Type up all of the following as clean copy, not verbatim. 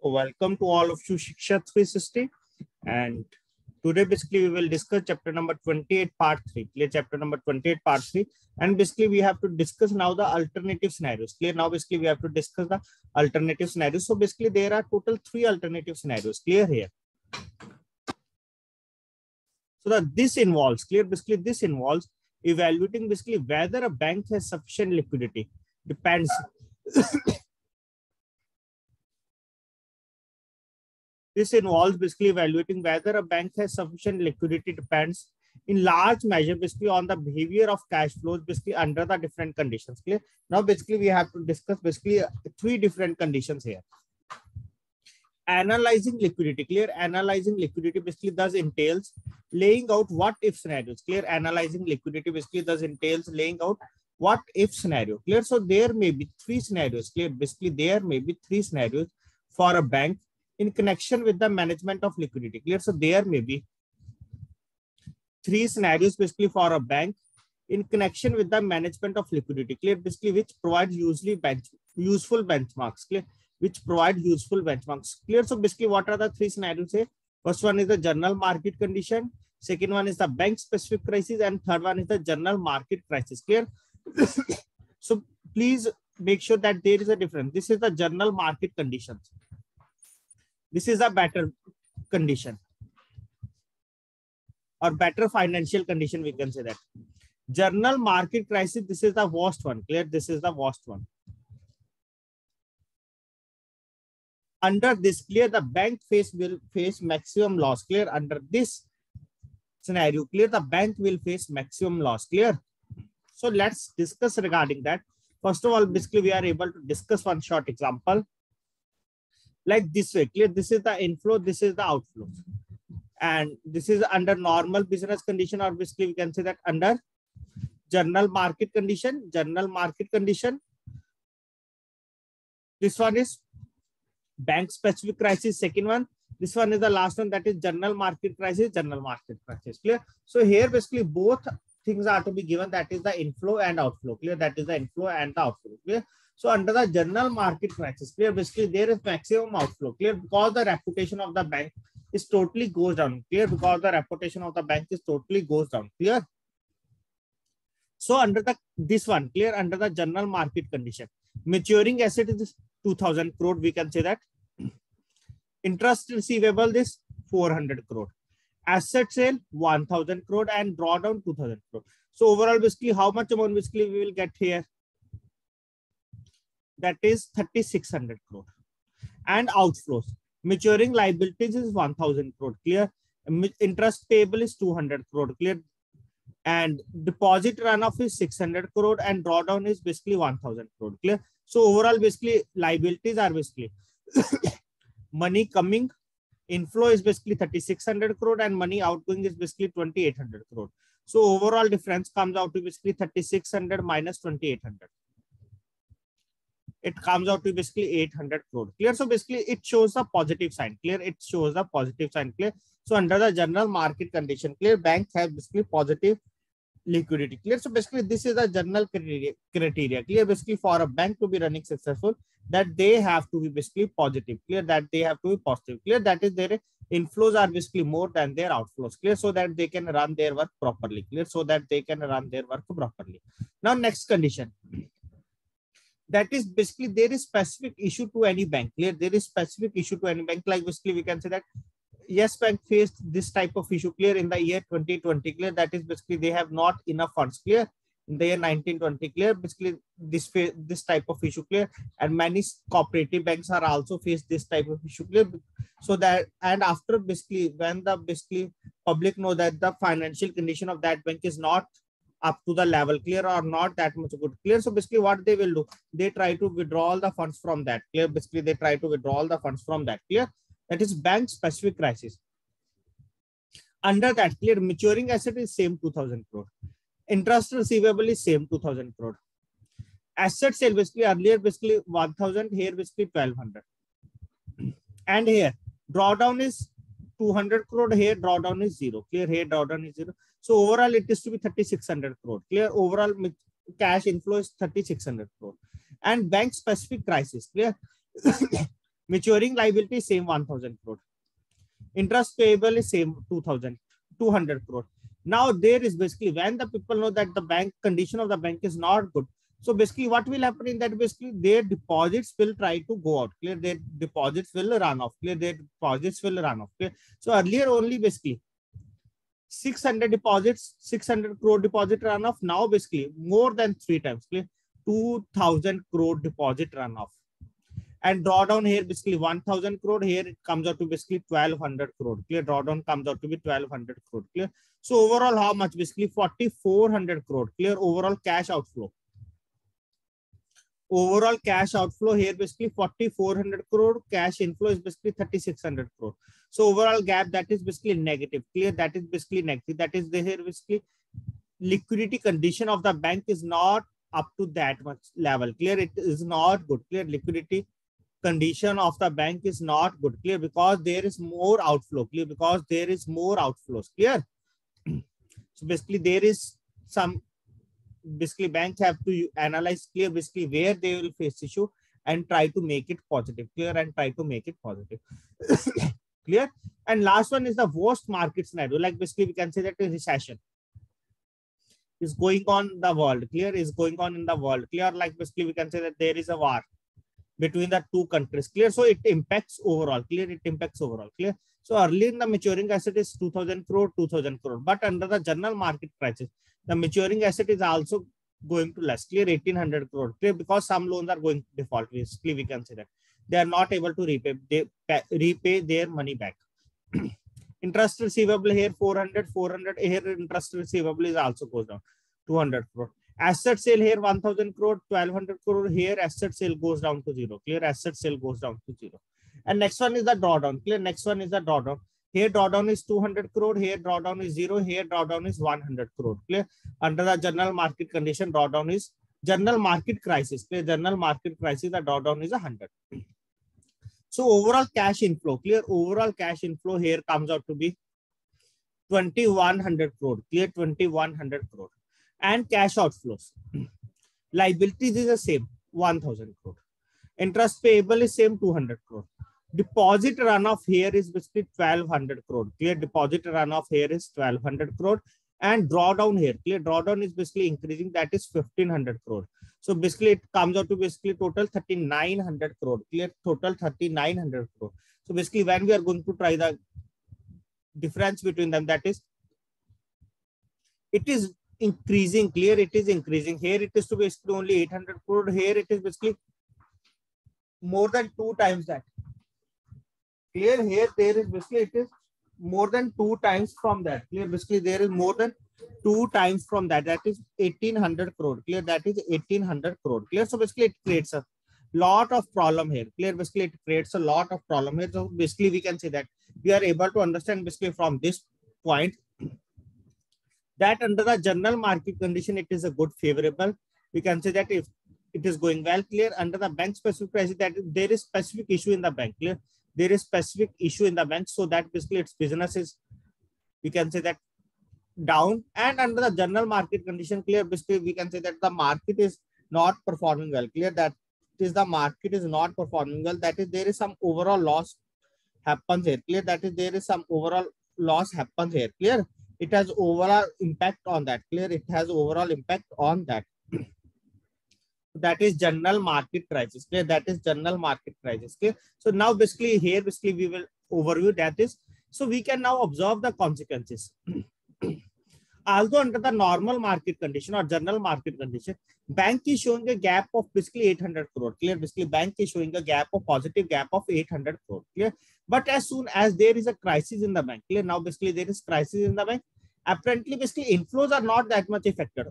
welcome to all of you Shiksha 360, and today basically we will discuss chapter number 28 part 3. Clear? Chapter number 28 part 3, and basically we have to discuss now the alternative scenarios. Clear? Now basically we have to discuss the alternative scenarios. So basically there are total 3 alternative scenarios. Clear here? So that this involves, clear, basically this involves evaluating basically whether a bank has sufficient liquidity. Depends. This involves basically evaluating whether a bank has sufficient liquidity depends in large measure basically on the behavior of cash flows basically under the different conditions. Clear? Now basically we have to discuss basically 3 different conditions here. Analyzing liquidity. Clear? Analyzing liquidity basically thus entails laying out what if scenarios. Clear? Analyzing liquidity basically thus entails laying out what if scenario. Clear? So there may be 3 scenarios. Clear? Basically there may be 3 scenarios for a bank in connection with the management of liquidity. Clear? So there may be 3 scenarios basically for a bank in connection with the management of liquidity. Clear? Basically which provides useful benchmarks. Clear? Which provide useful benchmarks. Clear? So basically what are the 3 scenarios here? First one is the general market condition. Second one is the bank specific crisis, and third one is the general market crisis. Clear? So please make sure that there is a difference. This is the general market conditions. This is a better condition or better financial condition, we can say that. General market crisis, this is the worst one. Clear? This is the worst one. Under this, clear, the bank will face maximum loss. Clear? Under this scenario, clear, the bank will face maximum loss. Clear? So let's discuss regarding that. First of all, basically we are able to discuss one short example. Like this way. Clear? This is the inflow, this is the outflow, and this is under normal business condition, or basically we can say that under general market condition. General market condition. This one is bank specific crisis. Second one, this one is the last one, that is general market crisis. General market crisis. Clear? So here basically both things are to be given, that is the inflow and outflow. Clear? That is the inflow and the outflow. Clear? So under the general market crisis, clear, basically there is maximum outflow. Clear? Because the reputation of the bank is totally goes down. Clear? Because the reputation of the bank is totally goes down. Clear? So under this one, clear, under the general market condition, maturing asset is 2000 crore, we can say that. Interest receivable is 400 crore. Asset sale 1000 crore and drawdown 2000 crore. So overall basically how much amount basically we will get here? That is 3600 crore. And outflows. Maturing liabilities is 1000 crore. Clear? Interest payable is 200 crore. Clear? And deposit runoff is 600 crore and drawdown is basically 1000 crore. Clear? So overall basically liabilities are basically money coming, inflow is basically 3600 crore and money outgoing is basically 2800 crore. So overall difference comes out to basically 3600 minus 2800. It comes out to basically 800 crore. Clear? So basically it shows a positive sign. Clear? It shows a positive sign. Clear? So under the general market condition, clear, banks have basically positive liquidity. Clear? So basically this is a general criteria. Clear? Basically for a bank to be running successful, that they have to be basically positive. Clear? That they have to be positive. Clear? That is their inflows are basically more than their outflows. Clear? So that they can run their work properly. Clear? So that they can run their work properly. Now next condition. That is basically there is specific issue to any bank. Clear? There is specific issue to any bank. Like basically we can say that Yes Bank faced this type of issue. Clear? In the year 2020. Clear? That is basically they have not enough funds. Clear? In the year 1920. Clear? Basically this type of issue. Clear? And many cooperative banks are also faced this type of issue. Clear? So that, and after basically when the basically public know that the financial condition of that bank is not up to the level, clear, or not that much good. Clear? So basically what they will do, they try to withdraw all the funds from that. Clear? Basically they try to withdraw all the funds from that. Clear? That is bank specific crisis. Under that, clear, maturing asset is same 2000 crore. Interest receivable is same 2000 crore. Asset sale basically earlier basically 1000, here basically 1200. And here drawdown is 200 crore, here drawdown is 0. Clear? Here drawdown is 0. So overall it is to be 3600 crore. Clear? Overall cash inflow is 3600 crore. And bank specific crisis. Clear? Maturing liability same 1000 crore. Interest payable is same 200 crore. Now there is basically when the people know that the bank condition of the bank is not good. So basically what will happen in that, basically their deposits will try to go out. Clear, their deposits will run off. Clear, their deposits will run off. Clear. So earlier only basically 600 deposits, 600 crore deposit run off. Now basically more than 3 times. Clear, 2000 crore deposit run off. And drawdown here basically 1000 crore. Here it comes out to basically 1200 crore. Clear, drawdown comes out to be 1200 crore. Clear. So overall how much? Basically 4400 crore. Clear, overall cash outflow. Overall cash outflow here basically 4400 crore. Cash inflow is basically 3600 crore. So overall gap, that is basically negative. Clear, that is basically negative. That is the here basically liquidity condition of the bank is not up to that much level. Clear, it is not good. Clear, liquidity condition of the bank is not good. Clear, because there is more outflow. Clear, because there is more outflows. Clear. So basically there is some, basically banks have to analyze clear basically where they will face issue and try to make it positive. Clear, and try to make it positive. Clear. And last one is the worst market scenario. Like basically we can say that a recession is going on in the world. Clear, is going on in the world. Clear, like basically we can say that there is a war between the two countries. Clear, so it impacts overall. Clear, it impacts overall. Clear. So early in the maturing asset is 2000 crore, 2000 crore. But under the general market crisis, the maturing asset is also going to less. Clear, 1800 crore. Clear, because some loans are going to default. Basically, we can say that they are not able to repay their money back. Interest receivable here 400. Here interest receivable is also goes down 200 crore. Asset sale here 1000 crore, 1200 crore. Here asset sale goes down to 0. Clear, asset sale goes down to 0. And next one is the drawdown. Clear, next one is the drawdown. Here drawdown is 200 crore. Here drawdown is 0. Here drawdown is 100 crore. Clear. Under the general market condition, drawdown is general market crisis. Clear, general market crisis, the drawdown is 100. So overall cash inflow. Clear, overall cash inflow here comes out to be 2100 crore. Clear, 2100 crore. And cash outflows. Liabilities is the same 1000 crore. Interest payable is same 200 crore. Deposit runoff here is basically 1200 crore. Clear, deposit runoff here is 1200 crore. And drawdown here. Clear, drawdown is basically increasing, that is 1500 crore. So basically it comes out to basically total 3900 crore. Clear, total 3900 crore. So basically when we are going to try the difference between them, that is it is increasing. Clear, it is increasing. Here it is to basically only 800 crore. Here it is basically more than 2 times that. Clear, here there is basically it is more than 2 times from that. Clear, basically there is more than 2 times from that. That is 1800 crore. Clear, that is 1800 crore. Clear, so basically it creates a lot of problem here. Clear, basically it creates a lot of problem here. So basically we can say that we are able to understand basically from this point that under the general market condition, it is a good favorable. We can say that if it is going well. Clear, under the bank specific crisis, that there is specific issue in the bank. Clear, there is specific issue in the bank, so that basically its business is, we can say that, down. And under the general market condition, clear, basically we can say that the market is not performing well. Clear, that is the market is not performing well. That is there is some overall loss happens here. Clear, that is there is some overall loss happens here. Clear, it has overall impact on that. Clear, it has overall impact on that. That is general market crisis. Clear, that is general market crisis. Clear. So now basically here basically we will overview that is, so we can now observe the consequences. Although under the normal market condition or general market condition, bank is showing a gap of basically 800 crore. Clear, basically bank is showing a gap of positive gap of 800 crore. Clear, but as soon as there is a crisis in the bank, clear, now basically there is crisis in the bank, apparently basically inflows are not that much affected.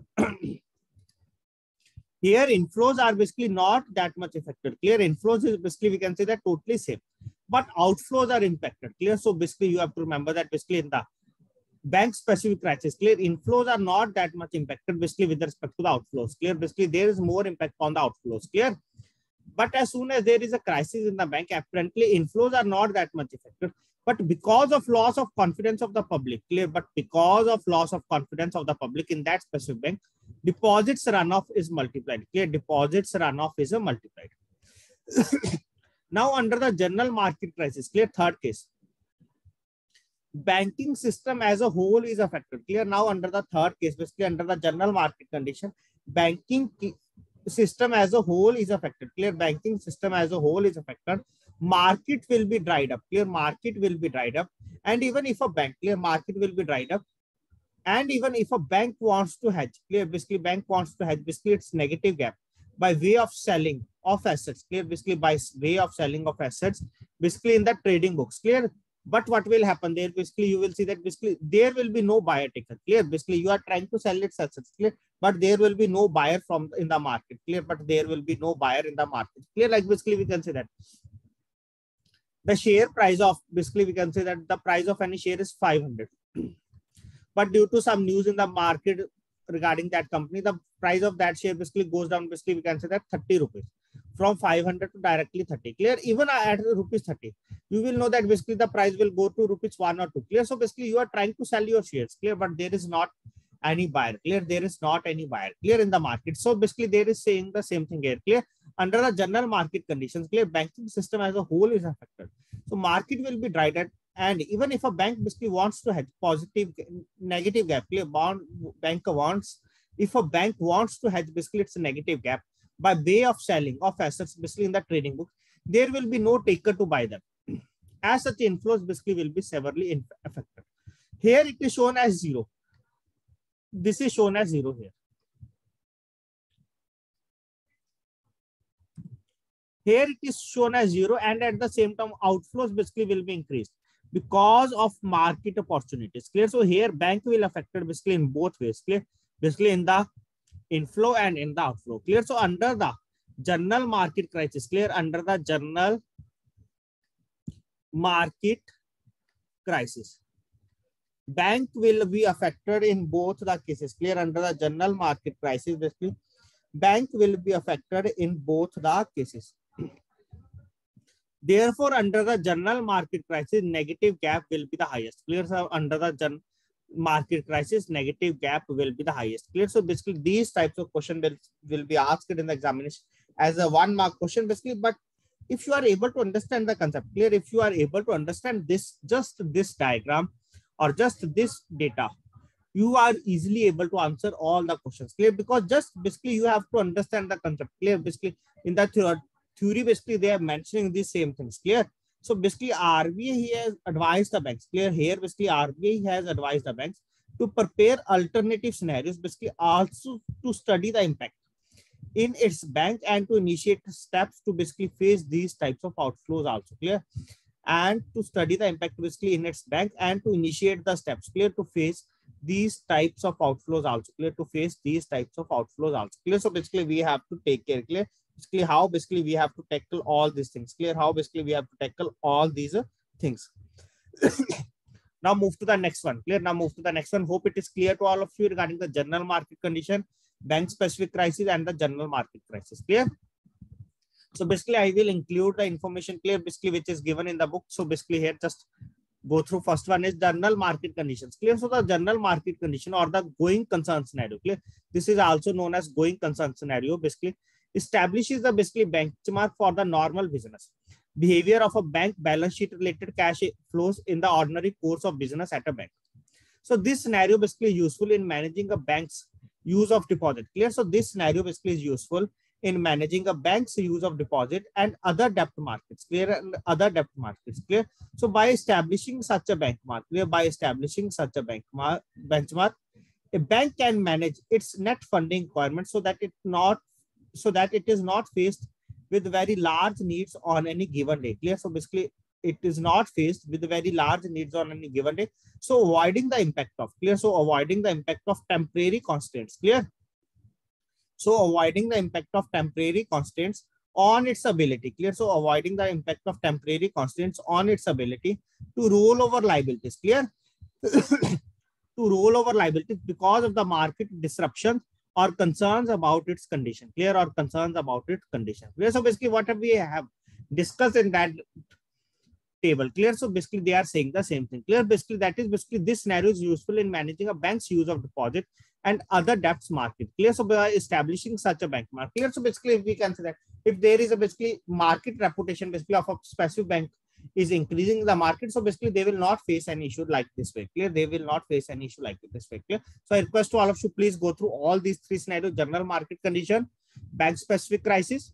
Here inflows are basically not that much affected. Clear, inflows is basically we can say that totally same, but outflows are impacted. Clear, so basically you have to remember that basically in the bank specific crisis, clear, inflows are not that much impacted basically with respect to the outflows. Clear, basically there is more impact on the outflows. Clear, but as soon as there is a crisis in the bank, apparently inflows are not that much affected. But because of loss of confidence of the public, clear, but because of loss of confidence of the public in that specific bank, deposits runoff is multiplied. Clear, deposits runoff is multiplied. Now under the general market crisis, clear, third case, banking system as a whole is affected. Clear. Now under the third case, basically under the general market condition, banking system as a whole is affected. Clear. Banking system as a whole is affected. Market will be dried up. Clear. Market will be dried up. And even if a bank, clear, market will be dried up. And even if a bank wants to hedge, clear, basically bank wants to hedge, basically it's negative gap by way of selling of assets, clear, basically by way of selling of assets, basically in the trading books, clear. But what will happen there? Basically, you will see that basically there will be no buyer taker, clear. Basically, you are trying to sell its assets, clear, but there will be no buyer from in the market, clear. But there will be no buyer in the market, clear. Like basically, we can say that the share price of, basically we can say that the price of any share is 500. But due to some news in the market regarding that company, the price of that share basically goes down. Basically, we can say that 30 rupees from 500 to directly 30. Clear. Even at rupees 30, you will know that basically the price will go to rupees 1 or 2. Clear. So basically, you are trying to sell your shares. Clear. But there is not any buyer. Clear. There is not any buyer. Clear in the market. So basically, there is saying the same thing here. Clear. Under the general market conditions, clear, banking system as a whole is affected. So market will be dried up. And even if a bank basically wants to hedge positive, negative gap, clear, bank wants, if a bank wants to hedge, basically it's a negative gap by way of selling of assets, basically in the trading book, there will be no taker to buy them. As such, inflows basically will be severely affected. Here it is shown as 0. This is shown as 0 here. Here it is shown as 0, and at the same time, outflows basically will be increased because of market opportunities. Clear. So here bank will affected basically in both ways. Clear. Basically in the inflow and in the outflow. Clear. So under the general market crisis, clear, under the general market crisis, bank will be affected in both the cases. Clear. Under the general market crisis, basically bank will be affected in both the cases. Therefore, under the general market crisis, negative gap will be the highest. Clear. So under the market crisis, negative gap will be the highest. Clear. So basically, these types of questions will be asked in the examination as a 1 mark question, basically. But if you are able to understand the concept, clear, if you are able to understand this, just this diagram or just this data, you are easily able to answer all the questions. Clear. Because just basically you have to understand the concept. Clear. Basically in the theory, basically they are mentioning these same things. Clear. So basically RBI has advised the banks. Clear. Here basically RBI has advised the banks to prepare alternative scenarios, basically also to study the impact in its bank and to initiate steps to basically face these types of outflows also. Clear. And to study the impact basically in its bank and to initiate the steps, clear, to face these types of outflows also. Clear. To face these types of outflows also. Clear. So basically we have to take care. Clear. Basically how basically we have to tackle all these things. Clear. How basically we have to tackle all these things. Now move to the next one. Clear. Now move to the next one. Hope it is clear to all of you regarding the general market condition, bank specific crisis, and the general market crisis. Clear. So basically I will include the information, clear, basically which is given in the book. So basically here just go through. First one is general market conditions. Clear. So the general market condition or the going concern scenario. Clear. This is also known as going concern scenario. Basically establishes the basically benchmark for the normal business behavior of a bank balance sheet related cash flows in the ordinary course of business at a bank. So this scenario basically useful in managing a bank's use of deposit. Clear. So this scenario basically is useful in managing a bank's use of deposit and other debt markets. Clear. And other debt markets. Clear. So by establishing such a benchmark, clear, by establishing such a benchmark, a bank can manage its net funding requirements so that it is not faced with very large needs on any given day. Clear. So basically it is not faced with very large needs on any given day. So avoiding the impact of, clear. So avoiding the impact of temporary constraints. Clear. So avoiding the impact of temporary constraints on its ability. Clear. So avoiding the impact of temporary constraints on its ability to roll over liabilities. Clear. To roll over liabilities because of the market disruption or concerns about its condition. Clear. Or concerns about its condition. Clear. So basically what we have discussed in that table. Clear. So basically they are saying the same thing. Clear. Basically that is basically this scenario is useful in managing a bank's use of deposit and other debts market. Clear. So by establishing such a benchmark. Clear. So basically, if we can say that if there is a basically market reputation basically of a specific bank is increasing the market, so basically they will not face any issue like this way. Clear. They will not face any issue like this way. Clear. So I request to all of you, please go through all these three scenarios: general market condition, bank specific crisis,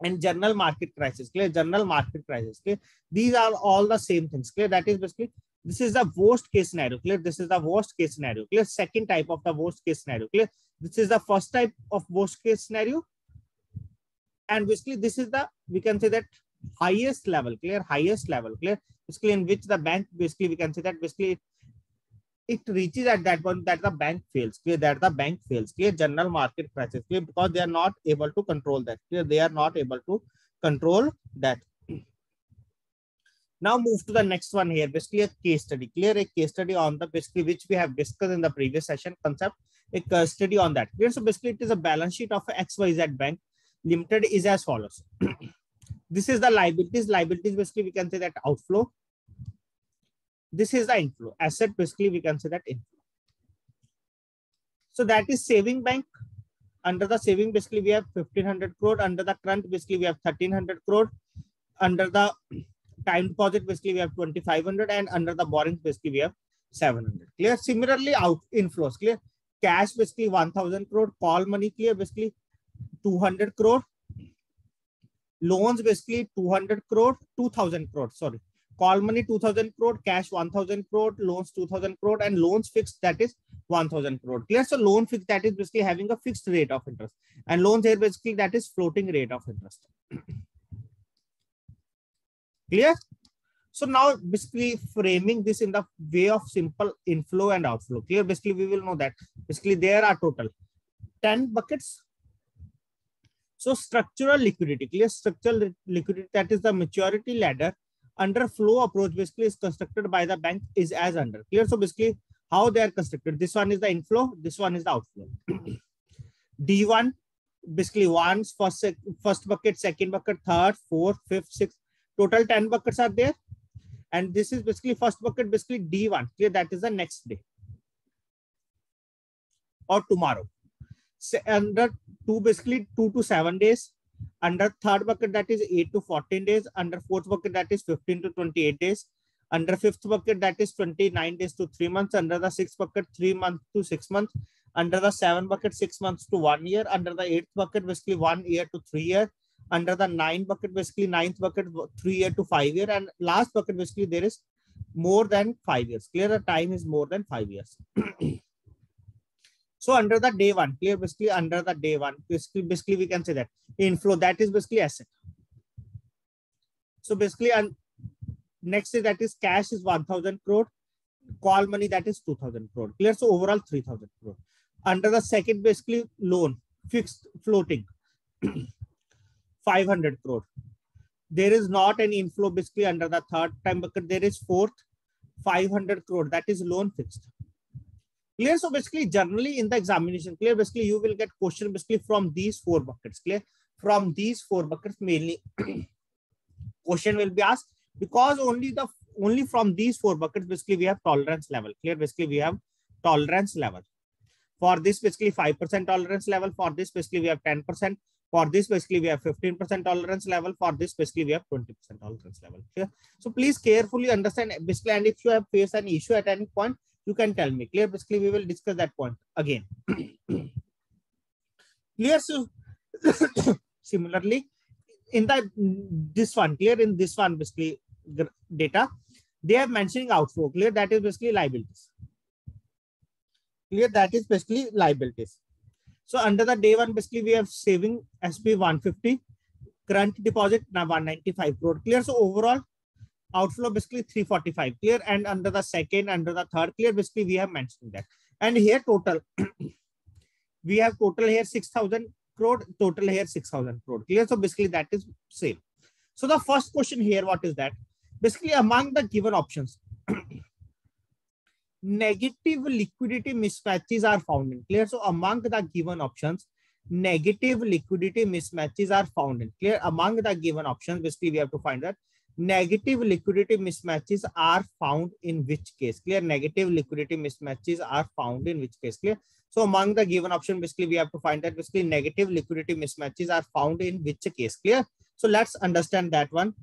and general market crisis. Clear. General market crisis. Clear. These are all the same things. Clear. That is basically, this is the worst case scenario. Clear. This is the worst case scenario. Clear. Second type of the worst case scenario. Clear. This is the first type of worst case scenario, and basically this is the, we can say that, highest level. Clear. Highest level. Clear. Basically in which the bank, basically we can say that basically it reaches at that point that the bank fails. Clear. That the bank fails. Clear. General market crisis. Clear. Because they are not able to control that. Clear. They are not able to control that. Now move to the next one here. Basically a case study. Clear. A case study on the, basically which we have discussed in the previous session concept. A case study on that. Clear. So basically it is a balance sheet of XYZ Bank Limited is as follows. This is the liabilities. Liabilities basically we can say that outflow. This is the inflow. Asset basically we can say that inflow. So that is saving bank. Under the saving basically we have 1500 crore. Under the current basically we have 1300 crore. Under the time deposit basically we have 2500, and under the borrowings basically we have 700. Clear. Similarly out inflows. Clear. Cash basically 1000 crore. Call money. Clear. Basically 200 crore. Loans basically 200 crore, 2000 crore, sorry. Call money 2000 crore, cash 1000 crore, loans 2000 crore, and loans fixed, that is 1000 crore. Clear. So loan fixed, that is basically having a fixed rate of interest, and loans here basically that is floating rate of interest. Clear. So now basically framing this in the way of simple inflow and outflow. Clear. Basically we will know that basically there are total 10 buckets. So structural liquidity. Clear. Structural liquidity, that is the maturity ladder under flow approach basically is constructed by the bank is as under. Clear. So basically how they are constructed. This one is the inflow. This one is the outflow. D1 basically one's first bucket, second bucket, third, fourth, fifth, sixth. Total 10 buckets are there. And this is basically first bucket basically D1. Clear. That is the next day or tomorrow. Under 2 basically 2 to 7 days. Under third bucket that is 8 to 14 days. Under fourth bucket that is 15 to 28 days. Under fifth bucket that is 29 days to 3 months. Under the sixth bucket 3 months to 6 months. Under the seventh bucket 6 months to 1 year. Under the eighth bucket basically 1 year to 3 years. Under the ninth bucket basically ninth bucket 3 year to 5 year. And last bucket basically there is more than 5 years. Clear. The time is more than 5 years. So under the day one, clear. Basically under the day one, basically we can say that inflow, that is basically asset. So basically next is that is cash is 1000 crore. Call money that is 2000 crore. Clear. So overall 3000 crore. Under the second basically loan, fixed floating 500 crore. There is not any inflow basically under the third time bucket. There is fourth 500 crore. That is loan fixed. Clear. So basically generally in the examination, clear, basically you will get question basically from these 4 buckets. Clear. From these 4 buckets mainly question will be asked, because only from these 4 buckets basically we have tolerance level. Clear. Basically we have tolerance level. For this basically 5% tolerance level. For this basically we have 10%. For this basically we have 15% tolerance level. For this basically we have 20% tolerance level. Clear. So please carefully understand basically, and if you have faced an issue at any point, you can tell me. Clear. Basically we will discuss that point again. Clear. So similarly in this one, clear, in this one basically data they are mentioning outflow. Clear. That is basically liabilities. Clear. That is basically liabilities. So under the day one basically we have saving SP 150, current deposit now 195 crore. Clear. So overall outflow basically 345. Clear. And under the second, under the third, clear, basically we have mentioned that. And here total we have total here 6000 crore, total here 6000 crore. Clear. So basically that is same. So the first question here, what is that? Basically among the given options negative liquidity mismatches are found in. Clear. So among the given options negative liquidity mismatches are found in. Clear. Among the given options basically we have to find that negative liquidity mismatches are found in which case? Clear. Negative liquidity mismatches are found in which case? Clear. So among the given option, basically we have to find that basically negative liquidity mismatches are found in which case? Clear. So let's understand that one.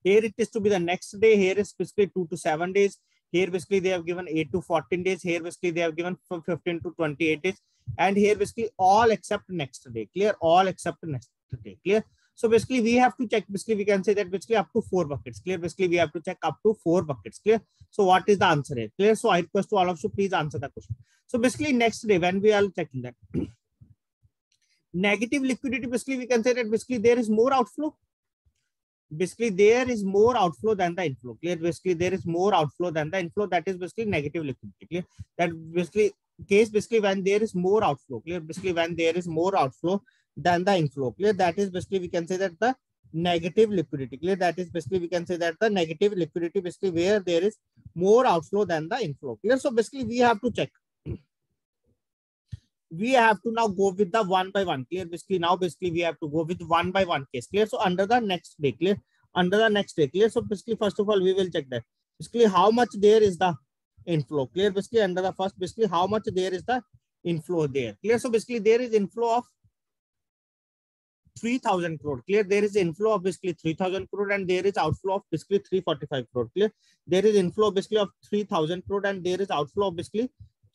Here it is to be the next day. Here is basically 2 to 7 days. Here basically they have given 8 to 14 days. Here basically they have given from 15 to 28 days. And here basically all except next day. Clear. All except next day. Clear. So basically we have to check, basically we can say that basically up to 4 buckets. Clear. Basically we have to check up to 4 buckets. Clear. So what is the answer here? Clear. So I request to all of you, please answer the question. So basically next day when we are checking that negative liquidity, basically we can say that basically there is more outflow. Basically there is more outflow than the inflow. Clear. Basically there is more outflow than the inflow. That is basically negative liquidity. Clear. That basically case basically when there is more outflow. Clear. Basically when there is more outflow than the inflow. Clear. That is basically we can say that the negative liquidity. Clear. That is basically we can say that the negative liquidity, basically where there is more outflow than the inflow. Clear. So basically we have to check. We have to now go with the one by one. Clear. Basically now basically we have to go with one by one case. Clear. So under the next day. Clear. Under the next day. Clear. So basically first of all we will check that basically how much there is the inflow. Clear. Basically under the first, basically how much there is the inflow there. Clear. So basically there is inflow of 3,000 crore. Clear. There is inflow of basically 3,000 crore and there is outflow of basically 345 crore. Clear. There is inflow basically of 3,000 crore and there is outflow of basically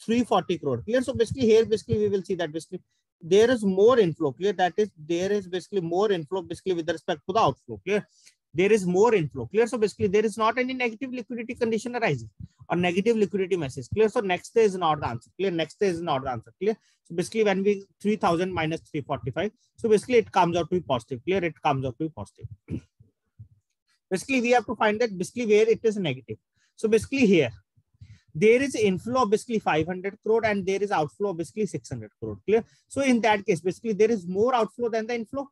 340 crore. Clear. So basically here basically we will see that basically there is more inflow. Clear. That is there is basically more inflow basically with respect to the outflow. Clear. There is more inflow. Clear. So basically there is not any negative liquidity condition arising or negative liquidity message. Clear. So next day is not the answer. Clear. Next day is not the answer. Clear. So basically when we 3,000 minus 345, so basically it comes out to be positive. Clear. It comes out to be positive. Basically we have to find that basically where it is negative. So basically here there is inflow of basically 500 crore and there is outflow of basically 600 crore. Clear. So in that case, basically there is more outflow than the inflow.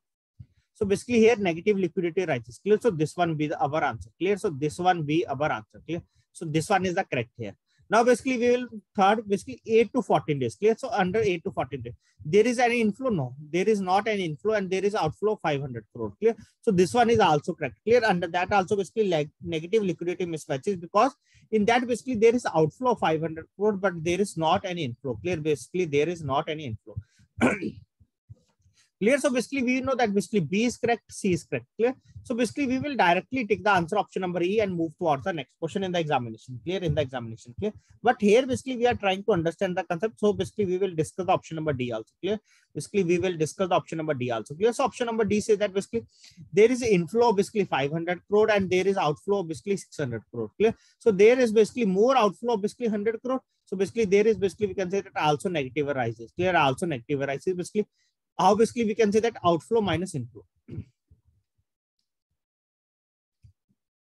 So basically here negative liquidity rises. Clear. So this one be our answer. Clear. So this one be our answer. Clear. So this one is the correct here. Now basically we will third basically 8 to 14 days. Clear. So under 8 to 14 days, there is any inflow? No, there is not any inflow and there is outflow of 500 crore. Clear. So this one is also correct. Clear. Under that also basically like negative liquidity mismatches because in that basically there is outflow of 500 crore but there is not any inflow. Clear. Basically there is not any inflow. Clear. So basically we know that basically B is correct, C is correct. Clear. So basically we will directly take the answer option number E and move towards the next question in the examination. Clear. In the examination. Clear. But here basically we are trying to understand the concept. So basically we will discuss the option number D also. Clear. Basically we will discuss the option number D also. Clear. So option number D says that basically there is inflow of basically 500 crore and there is outflow of basically 600 crore. Clear. So there is basically more outflow of basically 100 crore. So basically there is basically we can say that also negative arises. Clear. Also negative arises. Basically how basically we can say that outflow minus inflow.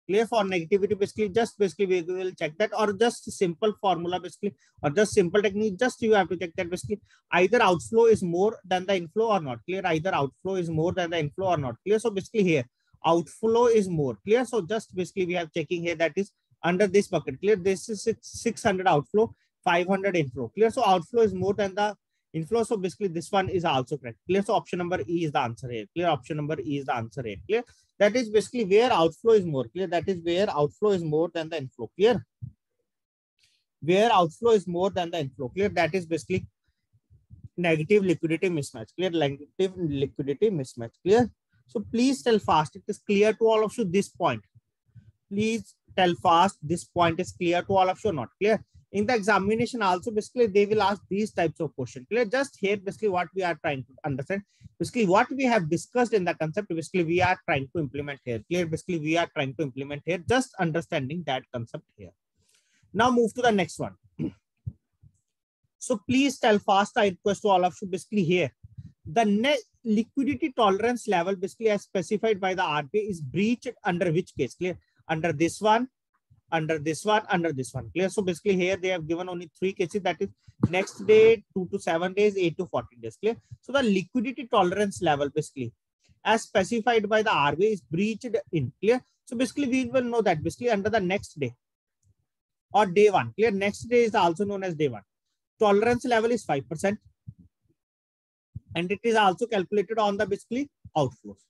Clear. For negativity basically just basically we will check that or just simple formula basically or just simple technique, just you have to check that basically either outflow is more than the inflow or not. Clear. Either outflow is more than the inflow or not. Clear. So basically here outflow is more. Clear. So just basically we have checking here that is under this bucket. Clear. This is 600 outflow, 500 inflow. Clear. So outflow is more than the inflow. So basically this one is also correct. Clear. So option number E is the answer here. Clear. Option number E is the answer here. Clear. That is basically where outflow is more. Clear. That is where outflow is more than the inflow. Clear. Where outflow is more than the inflow. Clear. That is basically negative liquidity mismatch. Clear. Negative liquidity mismatch. Clear. So please tell fast. It is clear to all of you this point. Please tell fast. This point is clear to all of you or not. Clear. In the examination also basically they will ask these types of questions. Clear. Just here basically what we are trying to understand, basically what we have discussed in the concept, basically we are trying to implement here. Clear. Basically we are trying to implement here, just understanding that concept here. Now move to the next one. So please tell fast. I request to all of you basically here the net liquidity tolerance level basically as specified by the RBI is breached under which case? Clear. Under this one, under this one, under this one. Clear. So basically here they have given only 3 cases, that is next day, 2 to 7 days, 8 to 14 days. Clear. So the liquidity tolerance level basically as specified by the RBI is breached in. Clear. So basically we will know that basically under the next day or day 1. Clear. Next day is also known as day 1. Tolerance level is 5% and it is also calculated on the basically outflows.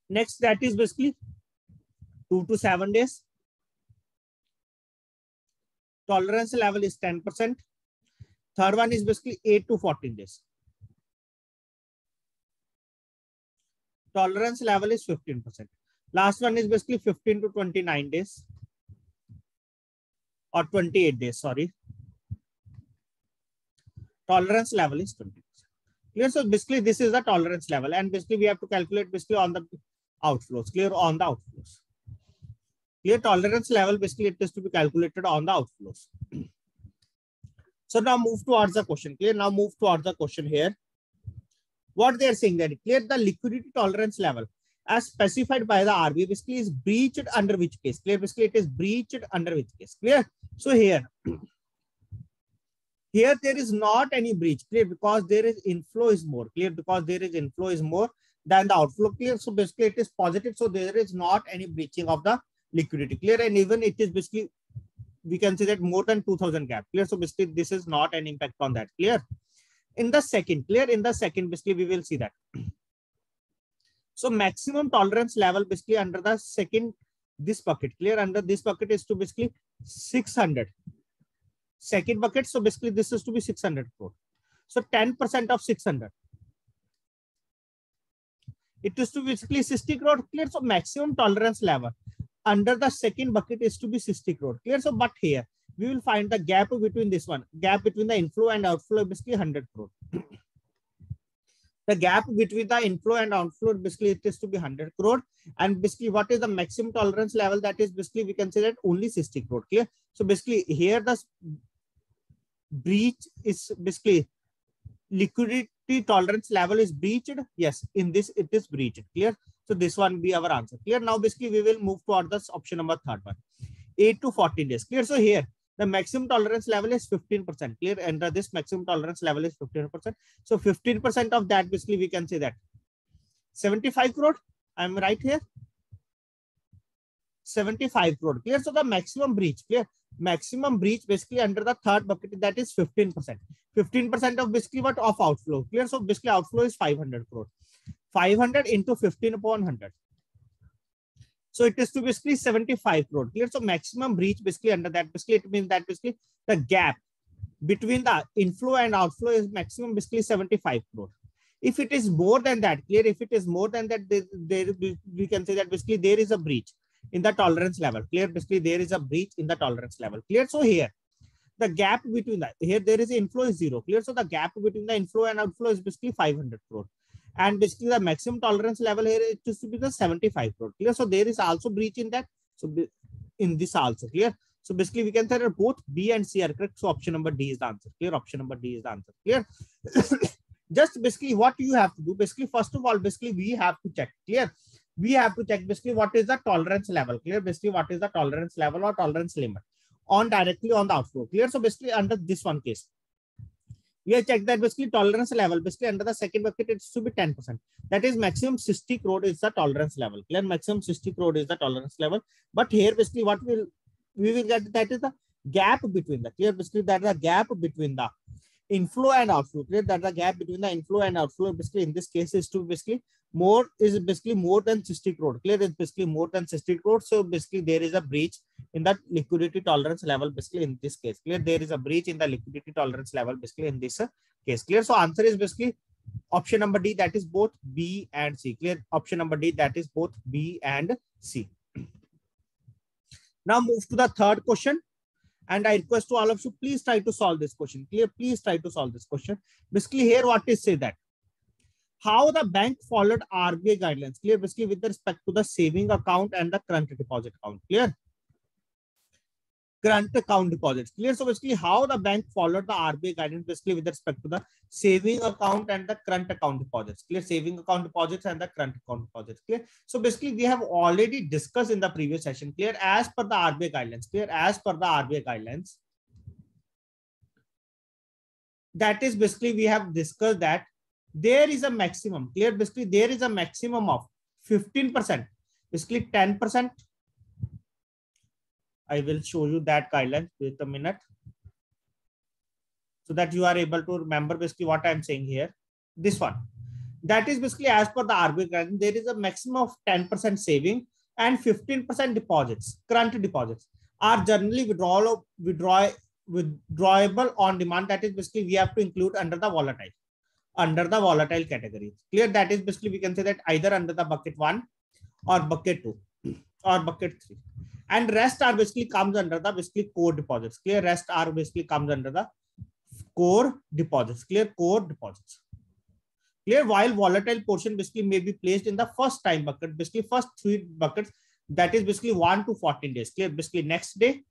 Next, that is basically 2 to 7 days. Tolerance level is 10%. Third one is basically 8 to 14 days. Tolerance level is 15%. Last one is basically 15 to 29 days or 28 days, sorry. Tolerance level is 20%. Clear? So basically this is the tolerance level, and basically we have to calculate basically on the outflows. Clear? On the outflows. Clear? Tolerance level basically it is to be calculated on the outflows. So now move towards the question. Clear? Now move towards the question here. What they are saying that clear, the liquidity tolerance level as specified by the RBI basically is breached under which case? Clear? Basically it is breached under which case? Clear? So here there is not any breach. Clear? Because there is inflow is more. Clear? Because there is inflow is more than the outflow. Clear? So basically it is positive. So there is not any breaching of the liquidity. Clear? And even it is basically, we can say that more than 2000 gap. Clear? So basically this is not an impact on that. Clear? In the second, clear? In the second, basically we will see that. So maximum tolerance level basically under the second, this bucket, clear? Under this bucket is to basically 600. Second bucket, so basically this is to be 600 crore. So 10% of 600. It is to be basically 60 crore, clear? So maximum tolerance level under the second bucket is to be 60 crore, clear? So but here we will find the gap between this one, gap between the inflow and outflow basically 100 crore. The gap between the inflow and outflow basically it is to be 100 crore. And basically what is the maximum tolerance level? That is basically we can say that only 60 crore, clear? So basically here the breach is basically liquidity tolerance level is breached. Yes, in this it is breached, clear? So this one be our answer, clear? Now basically we will move toward this option number third one, 8 to 14 days, clear? So here the maximum tolerance level is 15%, clear? Under this maximum tolerance level is 15%. So 15% of that basically we can say that 75 crore. I'm right here. 75 crore, clear? So the maximum breach, clear? Maximum breach basically under the third bucket, that is 15%. 15% of basically what? Of outflow, clear? So basically outflow is 500 crore. 500 into 15 upon 100. So it is to basically 75 crore, clear? So maximum breach basically under that basically it means that basically the gap between the inflow and outflow is maximum basically 75 crore. If it is more than that, clear? If it is more than that, we can say that basically there is a breach in the tolerance level, clear? Basically there is a breach in the tolerance level, clear? So here the gap between that, here there is inflow is 0, clear? So the gap between the inflow and outflow is basically 500 crore. And basically the maximum tolerance level here it is to be the 75 crore, clear? So there is also breach in that. So in this also, clear? So basically we can say that both B and C are correct. So option number D is the answer, clear? Option number D is the answer, clear? Just basically what you have to do, basically first of all, basically we have to check, clear? We have to check basically what is the tolerance level, clear? Basically what is the tolerance level or tolerance limit on directly on the outflow, clear? So basically under this one case, we have checked that basically tolerance level basically under the second bucket it's to be 10%. That is maximum 60 crore is the tolerance level, clear? Maximum 60 crore is the tolerance level. But here basically what we will get, that is the gap between the, clear? Basically that is the gap between the inflow and outflow, clear? That the gap between the inflow and outflow basically in this case is to basically more than 60 crore, clear? It's basically more than 60 crore. So basically there is a breach in that liquidity tolerance level basically in this case, clear? There is a breach in the liquidity tolerance level basically in this case, clear? So answer is basically option number D, that is both B and C, clear? Option number D, that is both B and C. Now move to the third question. And I request to all of you, please try to solve this question, clear? Please try to solve this question. Basically here what is say that how the bank followed RBI guidelines, clear? Basically with respect to the saving account and the current deposit account, clear? Current account deposits, clear? So basically how the bank followed the RBI guidance basically with respect to the saving account and the current account deposits, clear? Saving account deposits and the current account deposits, clear? So basically we have already discussed in the previous session, clear? As per the RBI guidelines, clear? As per the RBI guidelines, that is basically we have discussed that there is a maximum, clear? Basically there is a maximum of 15%, basically 10%. I will show you that guideline. Wait a minute, so that you are able to remember basically what I'm saying here. This one, That is basically as per the RBI guidelines, there is a maximum of 10% saving and 15% deposits. Current deposits are generally withdrawable on demand. That is basically we have to include under the volatile category. Clear? That is basically we can say that either under the bucket 1 or bucket 2 or bucket 3, and rest are basically comes under the basically core deposits. Clear? Rest are basically comes under the core deposits. Clear? Core deposits. Clear? While volatile portion basically may be placed in the first time bucket, basically first 3 buckets, that is basically 1 to 14 days. Clear? Basically next day,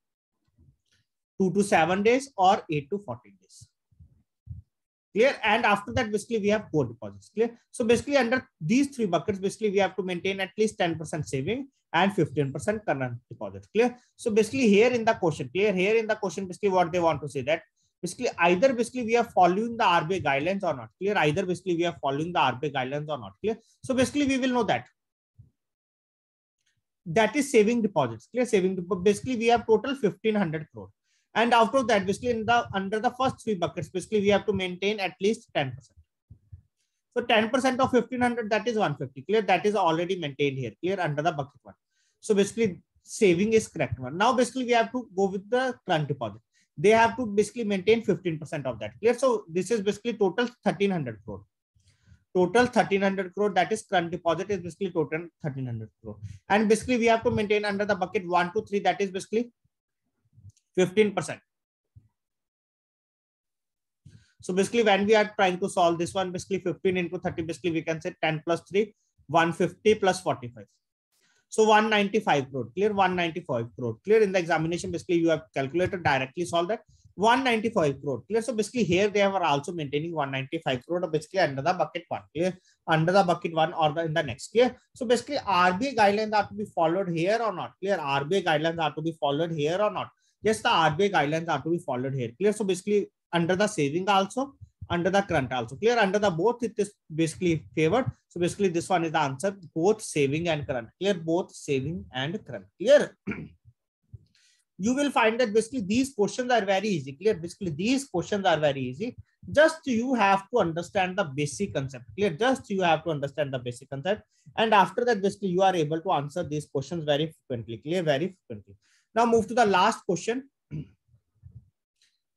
2 to 7 days, or 8 to 14 days. Clear? And after that, basically we have core deposits. Clear? So basically under these 3 buckets, basically we have to maintain at least 10% saving and 15% current deposit. Clear? So basically here in the question, clear? Here in the question, basically what they want to say that basically either basically we are following the RBI guidelines or not. Clear? Either basically we are following the RBI guidelines or not. Clear? So basically we will know that. That is saving deposits. Clear? Saving deposits. Basically we have total 1500 crore. And after that, basically in the under the first 3 buckets, basically we have to maintain at least 10%. So 10% of 1500, that is 150. Clear? That is already maintained here. Clear? Under the bucket 1. So basically saving is correct one. Now basically we have to go with the current deposit. They have to basically maintain 15% of that. Clear? So this is basically total 1300 crore. Total 1300 crore, that is current deposit is basically total 1300 crore. And basically we have to maintain under the bucket 1 to 3, that is basically 15%. So basically when we are trying to solve this one, basically 15 into 30, basically we can say 10 plus 3, 150 plus 45. So 195 crore. Clear? 195 crore. Clear? In the examination, basically you have calculated directly solve that. 195 crore. Clear? So basically here they are also maintaining 195 crore basically under the bucket 1. Clear? Under the bucket 1 or in the next. Clear? So basically RBI guidelines are to be followed here or not. Clear? RBI guidelines are to be followed here or not. Yes, the RBI guidelines are to be followed here. Clear? So basically under the saving also, under the current also. Clear? Under the both it is basically favored. So basically this one is the answer, both saving and current. Clear? Both saving and current. Clear? You will find that basically these questions are very easy. Clear? Basically these questions are very easy. Just you have to understand the basic concept. Clear? Just you have to understand the basic concept. And after that, basically you are able to answer these questions very frequently. Clear? Very frequently. Now move to the last question.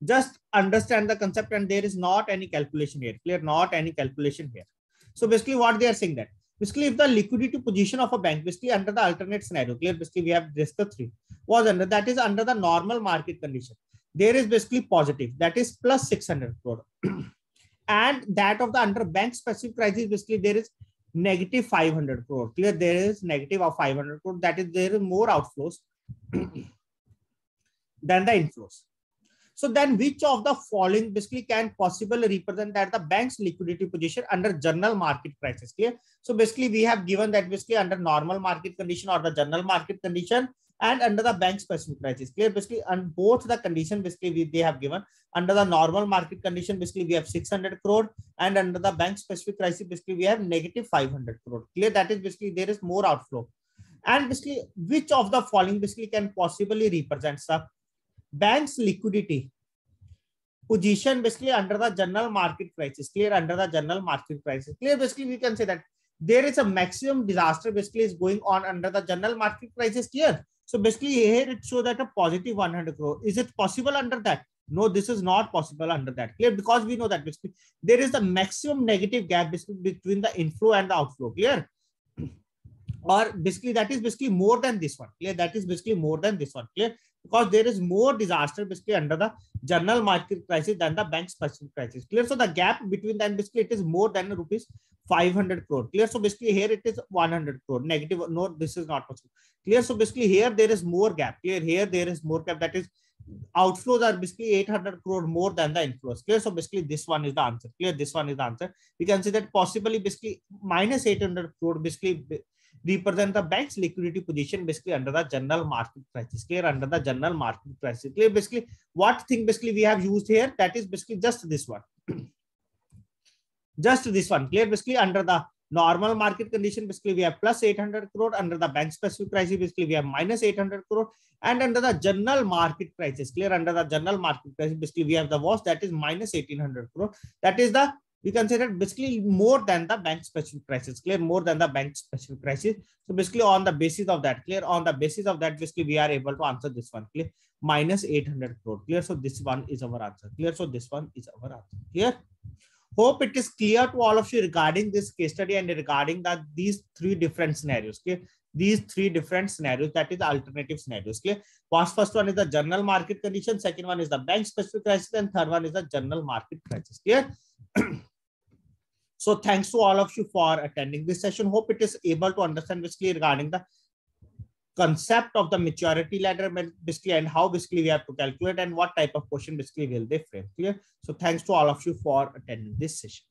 Just understand the concept, and there is not any calculation here. Clear? Not any calculation here. So basically what they are saying that basically if the liquidity position of a bank basically under the alternate scenario, clear, basically we have discussed 3, was under, that is under the normal market condition, there is basically positive, that is plus 600 crore. And that of the under bank specific crisis, basically there is negative 500 crore. Clear? There is negative of 500 crore. That is there is more outflows than the inflows. So then which of the following basically can possibly represent that the bank's liquidity position under general market crisis? Clear? So basically we have given that basically under normal market condition or the general market condition and under the bank specific crisis. Clear? Basically on both the condition basically they have given under the normal market condition basically we have 600 crore and under the bank specific crisis basically we have negative 500 crore. Clear? That is basically there is more outflow. And basically which of the following basically can possibly represent the bank's liquidity position basically under the general market crisis? Clear? Under the general market crisis. Clear? Basically we can say that there is a maximum disaster basically is going on under the general market crisis. Clear? So basically here it shows that a positive 100 crore. Is it possible under that? No, this is not possible under that. Clear? Because we know that basically there is a maximum negative gap between the inflow and the outflow. Clear? Or basically that is basically more than this one. Clear? That is basically more than this one. Clear? Because there is more disaster basically under the general market crisis than the bank specific crisis. Clear? So the gap between them basically it is more than rupees 500 crore. Clear? So basically here it is 100 crore negative. No, this is not possible. Clear? So basically here there is more gap. Clear? Here there is more gap. That is outflows are basically 800 crore more than the inflows. Clear? So basically this one is the answer. Clear? This one is the answer. We can say that possibly basically minus 800 crore basically represent the bank's liquidity position basically under the general market crisis. Clear? Under the general market crisis. Clear? Basically what thing basically we have used here, that is basically just this one. Just this one. Clear? Basically under the normal market condition basically we have plus 800 crore. Under the bank specific crisis basically we have minus 800 crore. And under the general market crisis, clear, under the general market crisis basically we have the worst, that is minus 1800 crore. That is the we consider basically more than the bank specific crisis, clear, more than the bank specific crisis. So basically on the basis of that, clear, on the basis of that, basically we are able to answer this one, clear, minus 800 crore, clear. So this one is our answer, clear. So this one is our answer, clear. Hope it is clear to all of you regarding this case study and regarding that these three different scenarios, clear. These three different scenarios, that is the alternative scenarios, clear. First one is the general market condition, second one is the bank specific crisis, and third one is the general market crisis, clear. So thanks to all of you for attending this session. Hope it is able to understand basically regarding the concept of the maturity ladder basically, and how basically we have to calculate and what type of question basically will they frame, clear. So thanks to all of you for attending this session.